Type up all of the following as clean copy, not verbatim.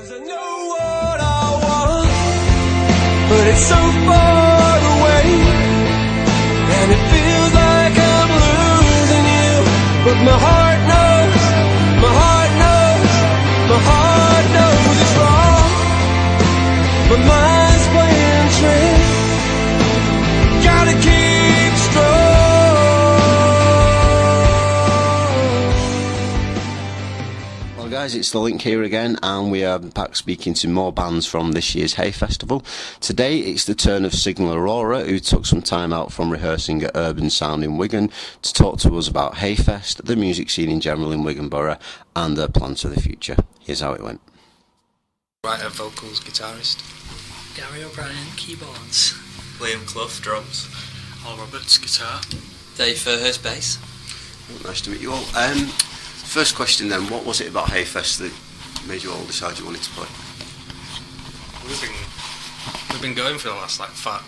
'Cause I know what I want, but it's so far away, and it feels like I'm losing you. But my heart knows, my heart knows, my heart knows it's wrong. My mind's playing tricks. Gotta keep strong. Well guys, it's the LINC here again, and we are back speaking to more bands from this year's Haigh Festival. Today it's the turn of Signal Aurora, who took some time out from rehearsing at Urban Sound in Wigan to talk to us about Haigh Fest, the music scene in general in Wigan Borough, and their plans for the future. Here's how it went. Writer, vocals, guitarist. Gary O'Brien, keyboards. Liam Clough, drums. Al Roberts, guitar. Dave Fairhurst, bass. Well, nice to meet you all. First question then, what was it about Haigh Fest that made you all decide you wanted to play? We've been going for the last like 4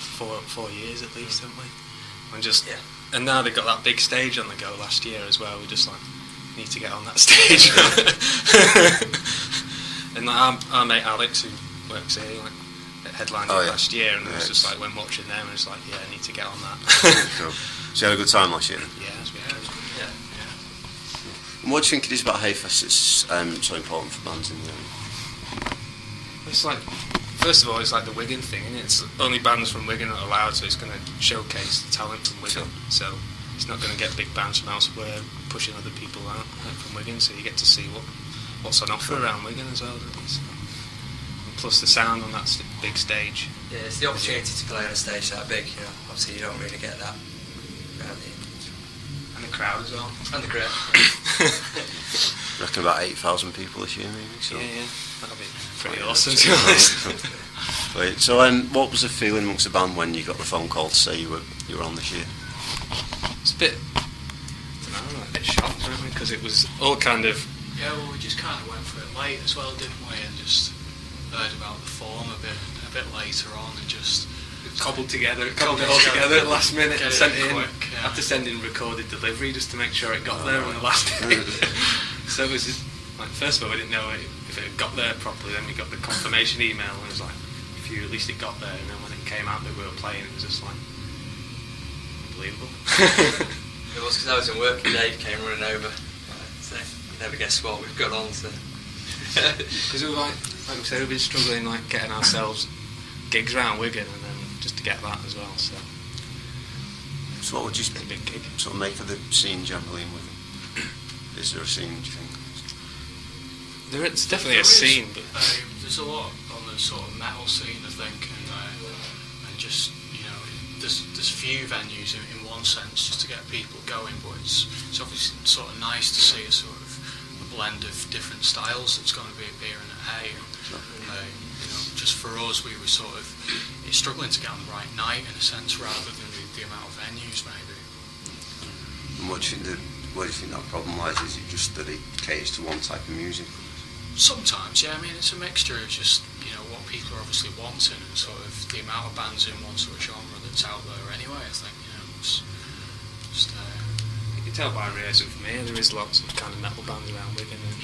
years at least, haven't we? And now they've got that big stage on the go last year as well. We just like need to get on that stage. And like, our mate Alex, who works here, like headlined last year, and it was just like when watching them, and it's like, yeah, I need to get on that. Cool. So you had a good time last year? Yeah, it's been good. Yeah. And what do you think it is about Haigh Fest that's so important for bands in the area? It's like, first of all, it's like the Wigan thing, and it's only bands from Wigan are allowed, so it's going to showcase the talent from Wigan. Sure. So it's not going to get big bands from elsewhere pushing other people out from Wigan, so you get to see what's on offer around Wigan as well. And plus the sound on that big stage. Yeah, it's the opportunity to play on a stage that big, you know. Obviously you don't really get that around here. And the crowd as well. And the crowd. I reckon about 8,000 people this year maybe. So. Yeah, that'll be pretty awesome to be honest. Right, so what was the feeling amongst the band when you got the phone call to say you were on this year? It's a bit, I don't know, a bit shocked, weren't we? Because it was all kind of... Yeah, well, we just kind of went for it late as well, didn't we? And just heard about the form a bit later on, and just cobbled it all together at the last minute and sent it in. Quick, yeah. Had to send in recorded delivery just to make sure it got there on the last day. So it was just, like, first of all, we didn't know if it had got there properly. Then we got the confirmation email, and it was like, at least it got there. And then when it came out that we were playing, it was just like unbelievable. It was because I was in work and Dave came running over. So you never guess what we've got on to. Because we were like we said, we've been struggling like getting ourselves gigs around Wigan, and then just to get that as well. So what would you a big gig. sort of make of the scene generally in Wigan? Is there a scene, do you think? It's definitely a scene, but there's a lot on the sort of metal scene, I think, and just, you know, there's few venues in one sense just to get people going, but it's obviously sort of nice to see a sort of a blend of different styles that's going to be appearing at Haigh. You know, just for us, we were sort of struggling to get on the right night in a sense, rather than the amount of venues maybe. And where do you think that problem lies? Is it just that it caters to one type of music? Sometimes, yeah. I mean, it's a mixture of just, you know, what people are obviously wanting and sort of the amount of bands in one sort of genre that's out there anyway. I think, you know, it's just. You can tell by rehearsal from here, there is lots of kind of metal bands around Wigan, and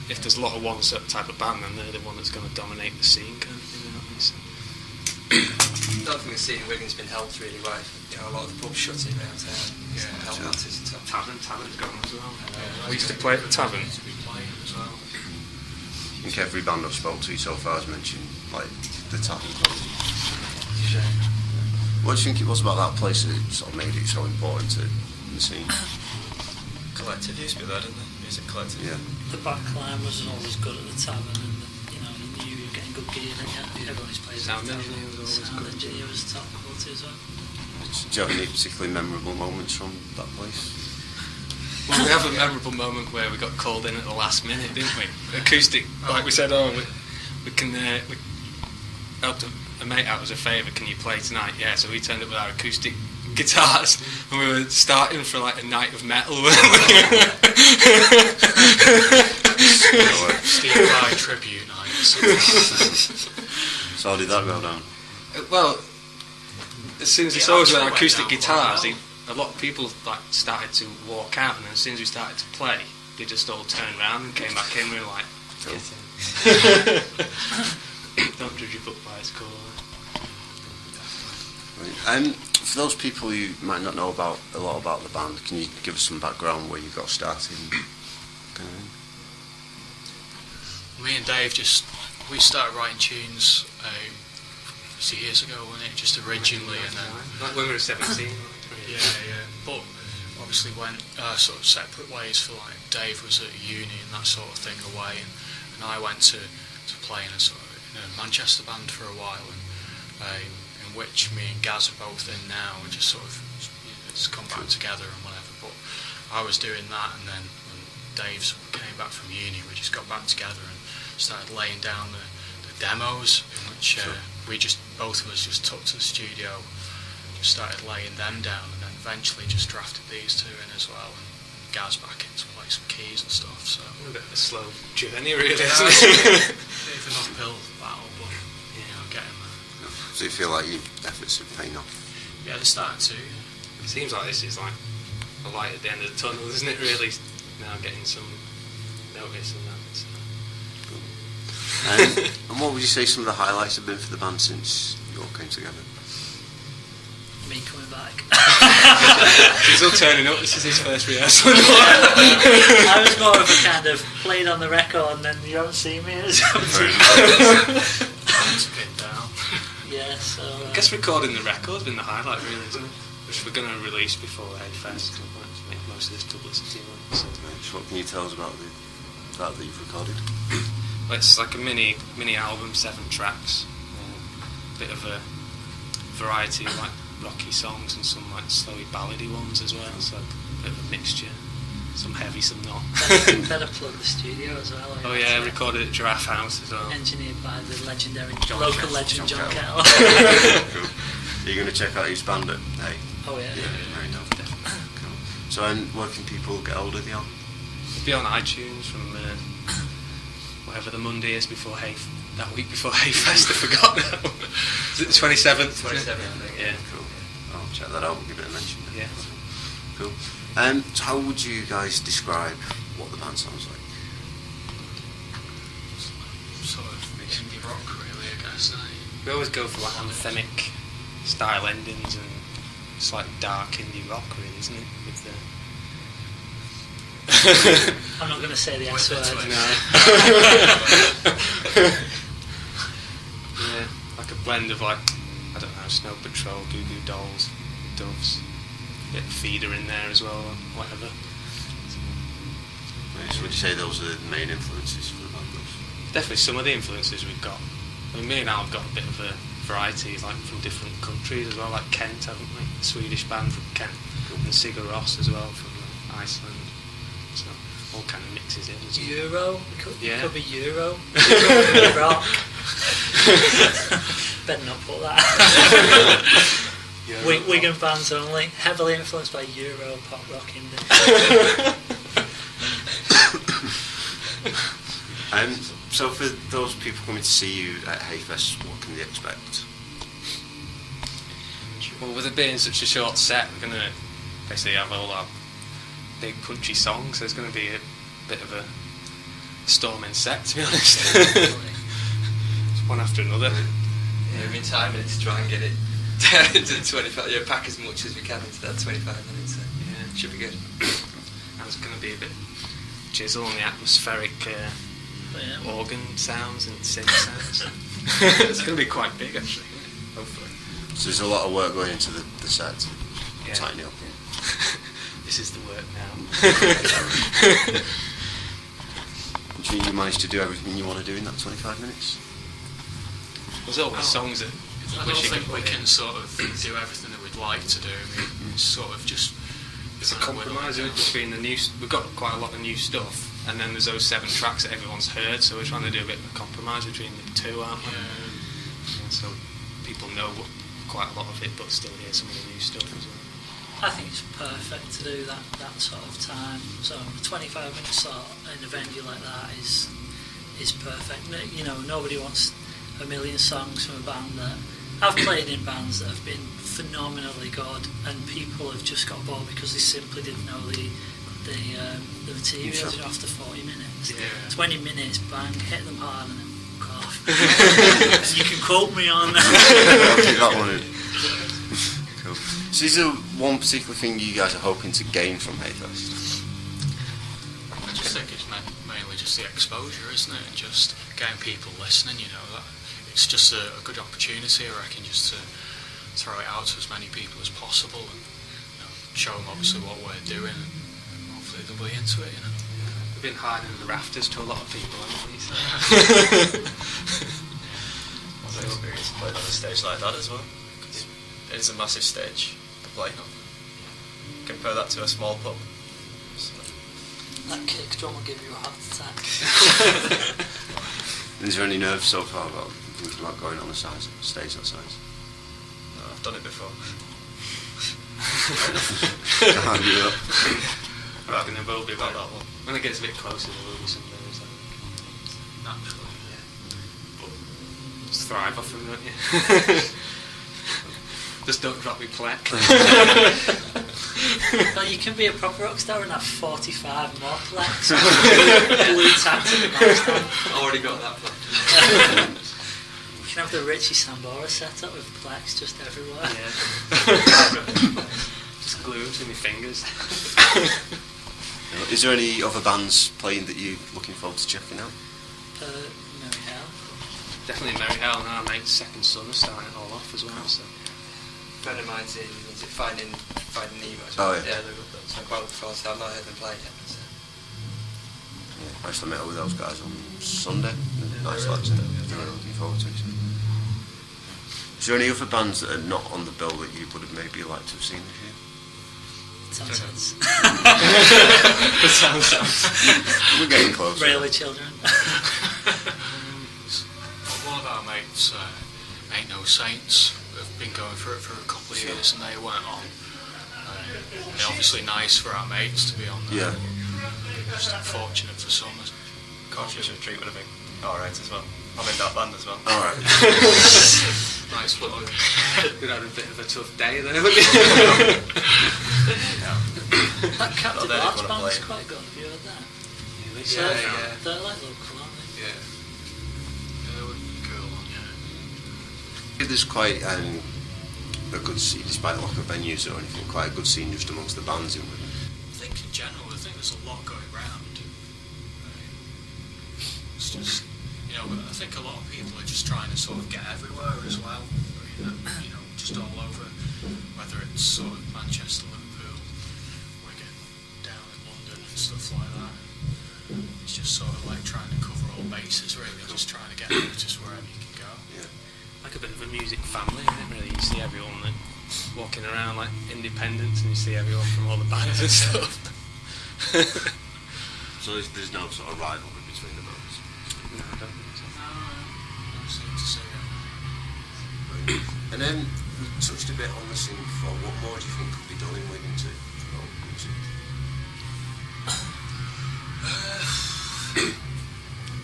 if there's a lot of one certain type of band, then they're the one that's going to dominate the scene, kind of thing. So. I don't think the scene in Wigan's been helped really by, you know, a lot of the pubs shutting around town. Yeah, Tavern's gone as well. We used to play at the Tavern. I think every band I've spoke to so far has mentioned like the Tavern Club. What do you think it was about that place that sort of made it so important to the scene? Collective used to be there, didn't they? Music collective. Yeah. The back line was always good at the Tavern, and you know, you knew you were getting good gear, and everybody's playing. Sound engineer was always Sound good. engineer was top quality as well. Do you have any particularly memorable moments from that place? Well, we have a memorable moment where we got called in at the last minute, didn't we? Acoustic, like we said, we can help a mate out as a favour, can you play tonight? Yeah, so we turned up with our acoustic guitars, and we were starting for like a night of metal, weren't we? Steve Vai tribute night. So how did that go down? Well, as soon as they saw us with our acoustic guitars, a lot of people like started to walk out, and then as soon as we started to play, they just all turned around and came back in. We were like, Don't judge a book by its cover. Right. For those people who might not know a lot about the band, can you give us some background where you got started? Me and Dave we started writing tunes years ago, wasn't it? Just originally, and then like when we were 17. yeah. But obviously went sort of separate ways. For like Dave was at uni and that sort of thing away, and I went to play in a sort of Manchester band for a while, and in which me and Gaz are both in now, and just sort of it's come back together and whatever. But I was doing that, and then when Dave came back from uni, we just got back together and started laying down the demos, in which both of us just took to the studio, just started laying them down, and then eventually just drafted these two in as well, and Gaz back in to play some keys and stuff. So a bit of a slow journey, really, yeah, isn't it? Bit of an uphill battle, but getting there. So you feel like your efforts are paying off? Yeah, they're starting to. It seems like this is like a light at the end of the tunnel, isn't it? Really, now getting some notice and that. So. And what would you say some of the highlights have been for the band since you all came together? Me coming back. He's all turning up. This is his first rehearsal. I was more of a kind of played on the record, and then you haven't seen me as It's a bit down. yeah. So I guess recording the record's been the highlight, really, isn't it? Which we're going to release before Haigh Fest. To make most of this publicity. So. What can you tell us about that you've recorded? It's like a mini album, 7 tracks, a bit of a variety of like rocky songs and some like slowy ballady ones as well, so a bit of a mixture, some heavy, some not. better plug the studio as well. Oh yeah, recorded at Giraffe House as well. Engineered by the legendary John legend John Kettle. Cool. Are you going to check out his band at Haigh? Oh yeah. Very nice. Cool. So where can people get hold of you on? It'll be on iTunes from whatever the Monday is before that week before Haigh Fest. I forgot now. Is it the 27th? 27th, I think. Yeah. Cool. I'll check that out and give it a mention. Yeah. Cool. So how would you guys describe what the band sounds like? Sort of indie rock, really, I guess. We always go for like anthemic style endings, and it's like dark indie rock, really, isn't it? With the I'm not going to say the S word. no. Yeah, like a blend of like, I don't know, Snow Patrol, Goo Goo Dolls, Doves, a bit of Feeder in there as well, or whatever. So would you say those are the main influences for the band? Definitely some of the influences we've got. I mean, me and Al have got a bit of a variety, like from different countries as well, like Kent, haven't we? A Swedish band from Kent, and Sigur Rós as well from Iceland. So all kind of mixes in. Euro? It could be Euro. Rock. Better not put that. Wigan bands only. Heavily influenced by Euro, pop rock, indie. So for those people coming to see you at Haigh Fest, what can they expect? Well, with it being such a short set, we're going to basically have all our big punchy songs. There's going to be a bit of a storming set, to be honest. It's one after another. Yeah, we've been timing it to try and get it down into the 25. Yeah, pack as much as we can into that 25 minutes. So yeah, it should be good. And it's going to be a bit chisel on the atmospheric organ sounds and synth sounds. It's going to be quite big, actually. Hopefully. So there's a lot of work going into the set to Yeah. tighten it up. This is the work now. Do you think you managed to do everything you want to do in that 25 minutes? There's always songs that I don't think we can sort of do everything that we'd like to do. I mean, it's sort of just It's a compromise between the new. We've got quite a lot of new stuff, and then there's those 7 tracks that everyone's heard. So we're trying to do a bit of a compromise between the two, aren't we? Yeah, so people know quite a lot of it, but still hear some of the new stuff as well. I think it's perfect to do that sort of time. So a 25-minute slot in a venue like that is perfect. You know, nobody wants a million songs from a band that I've played in bands that have been phenomenally good, and people have just got bored because they simply didn't know the the materials after 40 minutes. Yeah. 20 minutes, bang, hit them hard and then fuck off. You can quote me on I'll keep that one in. Cool. So is there one particular thing you guys are hoping to gain from Haigh Fest? I just think it's mainly just the exposure, isn't it? And just getting people listening, you know. It's just a good opportunity, I reckon, just to throw it out to as many people as possible and show them obviously what we're doing and hopefully they'll be into it, you know. We've been hiding in the rafters to a lot of people, haven't we? So. What's the experience playing on a stage like that as well? Because it is a massive stage to play on. Compare that to a small pub. that kick drum will give you a heart attack. Is there any nerves so far about thinking about going on a stage that size? No, I've done it before. I reckon there will be about that one. When it gets a bit closer, there will be some nerves. Naturally, But just thrive off them, don't you? Just don't drop your plaque. Well, you can be a proper rock star and have 45 more plaques. Blue tacked in the bandstand. Already got that plaque. You can have the Richie Sambora set up with plaques just everywhere. Yeah. Just glue them to my fingers. Is there any other bands playing that you're looking forward to checking out? Mary Hell. Definitely Mary Hell and our mate's second son are starting it all off as well. So. A friend of mine's in, is it Finding Nemo? Oh, yeah. Yeah, they're good. So I'm quite looking forward to that. I've not heard them play yet. So. I used to meet up with those guys on Sunday. Nice lads, and they're looking forward to it. Is there any other bands that are not on the bill that you would have maybe liked to have seen this year? Sounds We're getting close. Railway Children. one of our mates, Ain't No Saints, have been going for it for a couple of years and they weren't on. They're obviously nice for our mates to be on there. Yeah. Just unfortunate for some. Cautious Retreat would have been alright as well. I'm in that band as well. Alright. Nice plug. We'd had a bit of a tough day there, wouldn't we? That Captain Not Arch that band's play. quite good. Have you heard that? Yeah. They're like local, aren't they? Yeah. Yeah, it would be a cool one, yeah. There's quite a good scene, despite the lack of venues or anything, quite a good scene just amongst the bands in Wigan. I think in general, there's a lot going round. It's just, you know, I think a lot of people are just trying to sort of get everywhere as well. You know, just all over, whether it's sort of Manchester, Liverpool, Wigan, down in London and stuff like that. It's just sort of like trying to cover all bases, really, just trying to get just wherever you can go. Yeah. Like a bit of a music family, isn't it, really? You see everyone like, walking around like independents and you see everyone from all the bands and stuff. So there's no sort of rivalry between the bands? No, I don't think so. No seem to see it. And then we touched a bit on the scene before. What more do you think could be done in Wigan to promote music?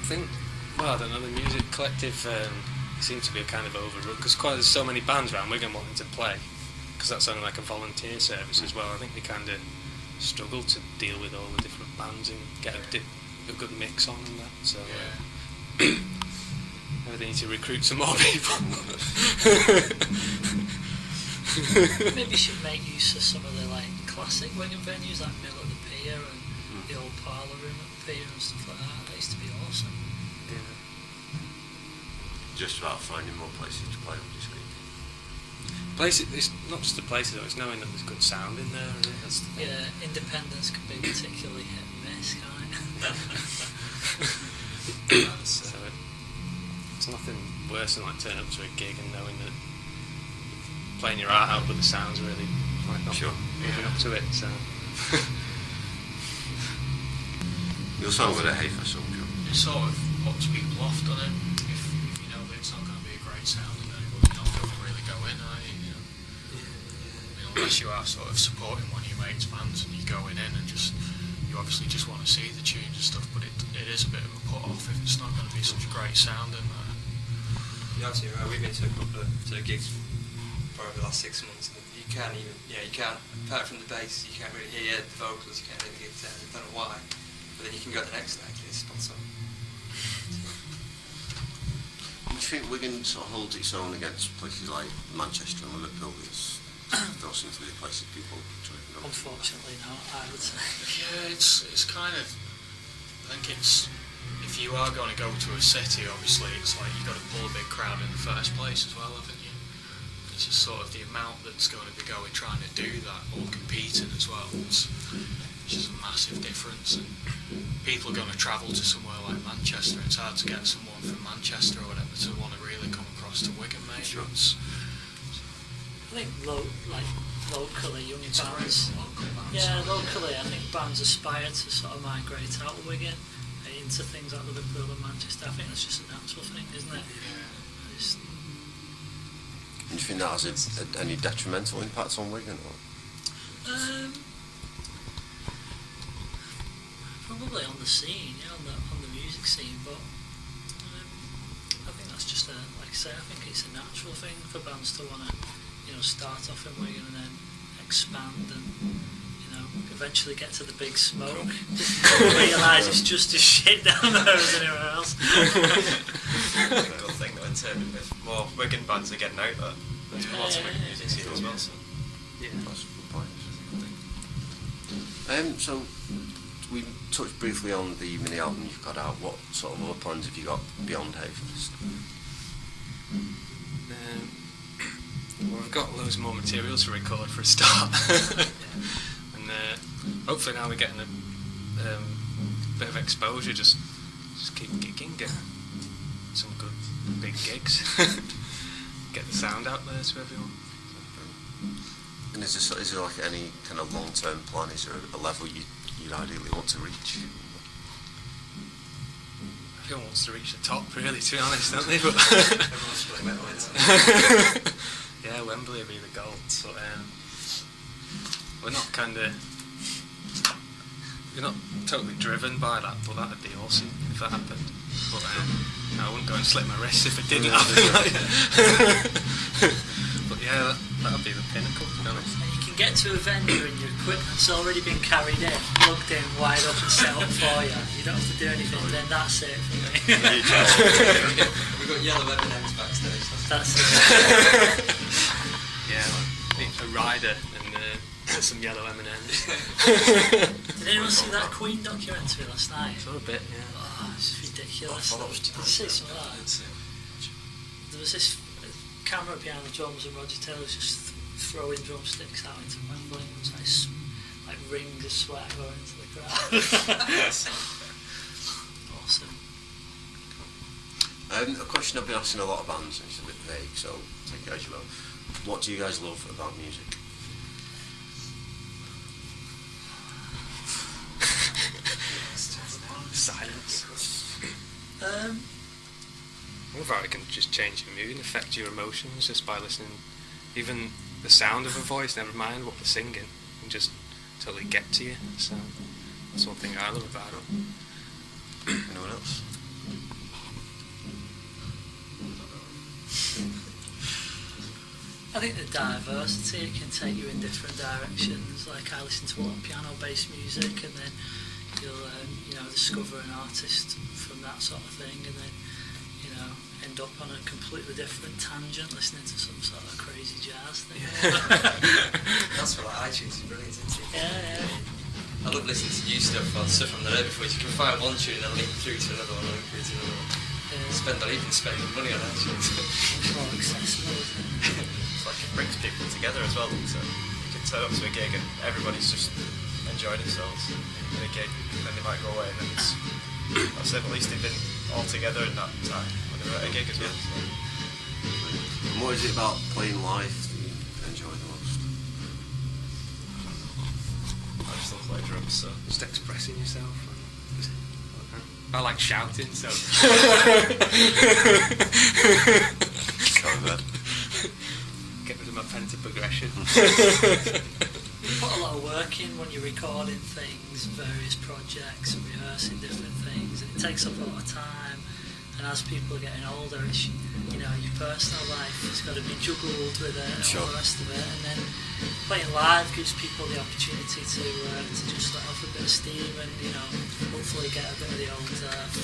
I think, well, I don't know, the music collective seems to be kind of overrun because there's so many bands around Wigan wanting to play because that's only like a volunteer service as well. I think they kind of struggle to deal with all the different bands and get a good mix on and that. So they need to recruit some more people. Maybe you should make use of some of the like classic Wigan venues like Mill at the Pier and the old parlour room at the Pier and stuff like that. That used to be awesome. Yeah. Just about finding more places to play on this week. Places, it's not just the places though, it's knowing that there's good sound in there. Isn't it? That's the thing. Yeah, independence can be particularly hit and miss, can't it? So it's nothing worse than like turning up to a gig and knowing that playing your heart out but the sound's really like not living up to it. So You'll sound good at Haigh Fest, don't you? It sort of puts people off, doesn't it? If you know that it's not going to be a great sound and then you're not going to really go in, are you? You know? Unless you are sort of supporting one of your mates' bands and you're going in and just, you obviously just want to see the tunes and stuff, but it is a bit of a put off if it's not going to be such a great sound in there. You're absolutely right. We've been to a couple of gigs for over the last 6 months and you you can't even, you can't, apart from the bass, you can't really hear the vocals, you can't hear the guitar, I don't know why, but then you can go to the next night and it's spot on. Do you think Wigan sort of holds its own against places like Manchester and Liverpool? Those seem to be the places people try to go. Unfortunately not, I would say. Yeah, it's kind of, I think it's, if you are going to go to a city, obviously it's like you've got to pull a big crowd in the first place as well, haven't you? It's just sort of the amount that's going to be going trying to do that or competing as well. It's just a massive difference, and people are going to travel to somewhere like Manchester. It's hard to get someone from Manchester or whatever to want to really come across to Wigan, maybe. Sure. I think locally, young It's great bands. for local bands. Yeah, locally, I think bands aspire to sort of migrate out of Wigan into things like Liverpool and Manchester. I think that's just a natural thing, isn't it? Yeah. It's, Do you think that has any detrimental impacts on Wigan? Or? probably on the scene, on the music scene, but I think that's just like I say, I think it's a natural thing for bands to want to, start off in Wigan and then expand and, eventually get to the big smoke. Realise it's just as shit down there as anywhere else. A good thing though, in terms of more Wigan bands are getting out there. There's more to Wigan music scene as well. So. Yeah, that's a good point. So we touched briefly on the mini album you've got out. What sort of other plans have you got beyond Haigh Fest? Well, we've got loads more material to record for a start. And hopefully now we're getting a bit of exposure, just keep gigging, get some good big gigs, get the sound out there to everyone. And is there like any kind of long-term plan? Is there a level you'd ideally want to reach? Everyone wants to reach the top, really, to be honest, don't they? But Everyone's playing metal, isn't it? yeah, Wembley would be the goal. But we're not we're not totally driven by that, but that'd be awesome if that happened. But I wouldn't go and slip my wrist if it didn't happen. But yeah, that'd be the pinnacle, to be honest. And you can get to a venue and your equipment's already been carried in, plugged in, wired up and set up for you. You don't have to do anything, then that's it for me. We've got yellow M&M's backstage. That's it. Yeah, like a rider and some yellow M&Ms. Did anyone see that Queen documentary last night? A little bit, yeah. Oh, it's ridiculous. Did you see some of that? There was this camera behind the drums and Roger Taylor's just throwing drumsticks out into Wembley. It was like rings of sweat going into the crowd. Awesome. A question I've been asking a lot of bands, and it's a bit vague, so take it as you will. What do you guys love about music? Silence. I love how it can just change your mood and affect your emotions just by listening. Even the sound of a voice, never mind what they're singing, can just totally get to you. So that's one thing I love about it. Anyone else? I think the diversity, it can take you in different directions. Like I listen to a lot of piano-based music, and then you'll discover an artist from that sort of thing, and then end up on a completely different tangent listening to some sort of crazy jazz thing. That's what iTunes is brilliant, isn't it? Yeah. I love listening to new stuff on stuff on the radio before. You can find one tune and then link through to another one, link through to another one. Not even spending money on iTunes. It's more accessible, isn't it? It's like it brings people together as well. So you can turn up to a gig and everybody's just enjoying themselves in a gig, and then they might go away and then it's, I'd say at least they've been all together in that time when they were at a gig as well. So. And what is it about playing live that you enjoy the most? I just love playing drums, so. Just expressing yourself. I like shouting, so. Get rid of my pent-up aggression. You put a lot of work in when you're recording things, various projects and rehearsing different things, and it takes up a lot of time, and as people are getting older, it's, you know, your personal life has got to be juggled with it and all the rest of it, and then playing live gives people the opportunity to just let off a bit of steam and, you know, hopefully get a bit of the old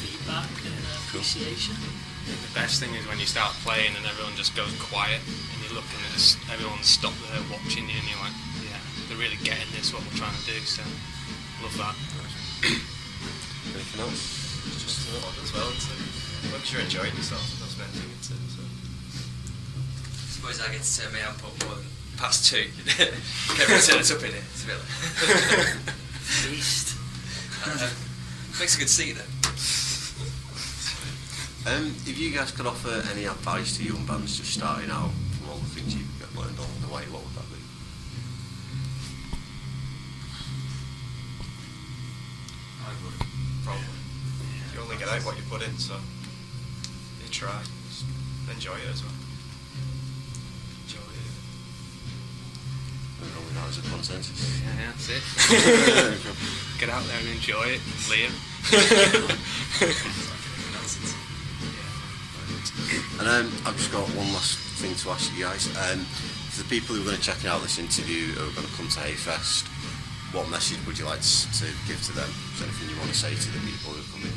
feedback and appreciation. The best thing is when you start playing and everyone just goes quiet and you look and just everyone's stopped there watching you and you're like, yeah, they're really getting this, what we're trying to do, so love that. Anything else? Just fun as well, and as long as you're enjoying yourself, that's meant to be too. So. I suppose I get to turn my amp up more than past 2. Everyone turns up in it. It's a bit like Beast. Makes a good seat then. If you guys could offer any advice to young bands just starting out from all the things you've learned along the way, what would that be? I would, probably. You only get out what you put in, so you try. Just enjoy it as well. Enjoy it. We're going with that as a consensus. Yeah, that's it. Get out there and enjoy it, Liam. And I've just got one last thing to ask you guys. For the people who are going to check out this interview, who are going to come to Haigh Fest, what message would you like to give to them? Is there anything you want to say to the people who come in?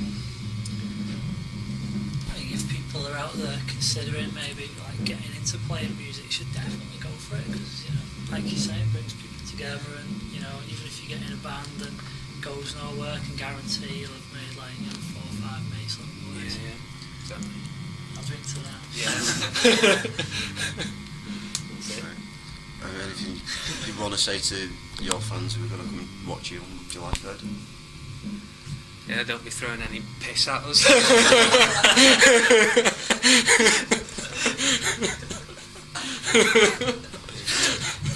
I think if people are out there considering maybe like getting into playing music, should definitely go for it, because, you know, like you say, it brings people together, and, you know, even if you get in a band and goes nowhere, I can guarantee you'll have made like, you know, 4 or 5 mates along the way. Yeah, exactly. I'll drink to that. Yeah. Anything you want to say to your fans who are going to come and watch you on July 3rd? Yeah, don't be throwing any piss at us.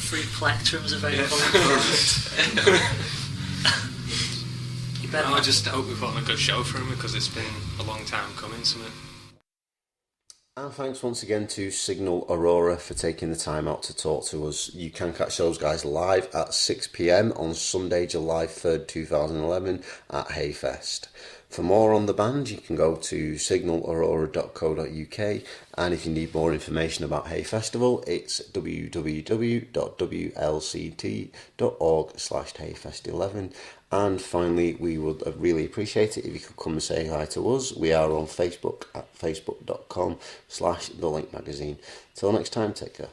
Free plectrums available. You better I just hope we put on a good show for him, because it's been a long time coming, so And thanks once again to Signal Aurora for taking the time out to talk to us. You can catch those guys live at 6 p.m. on Sunday, July 3rd, 2011 at Haigh Fest. For more on the band, you can go to signalaurora.co.uk, and if you need more information about Haigh Festival, it's www.wlct.org/HaighFest11. And finally, we would really appreciate it if you could come and say hi to us. We are on Facebook at facebook.com/The LINC Magazine. Till next time, take care.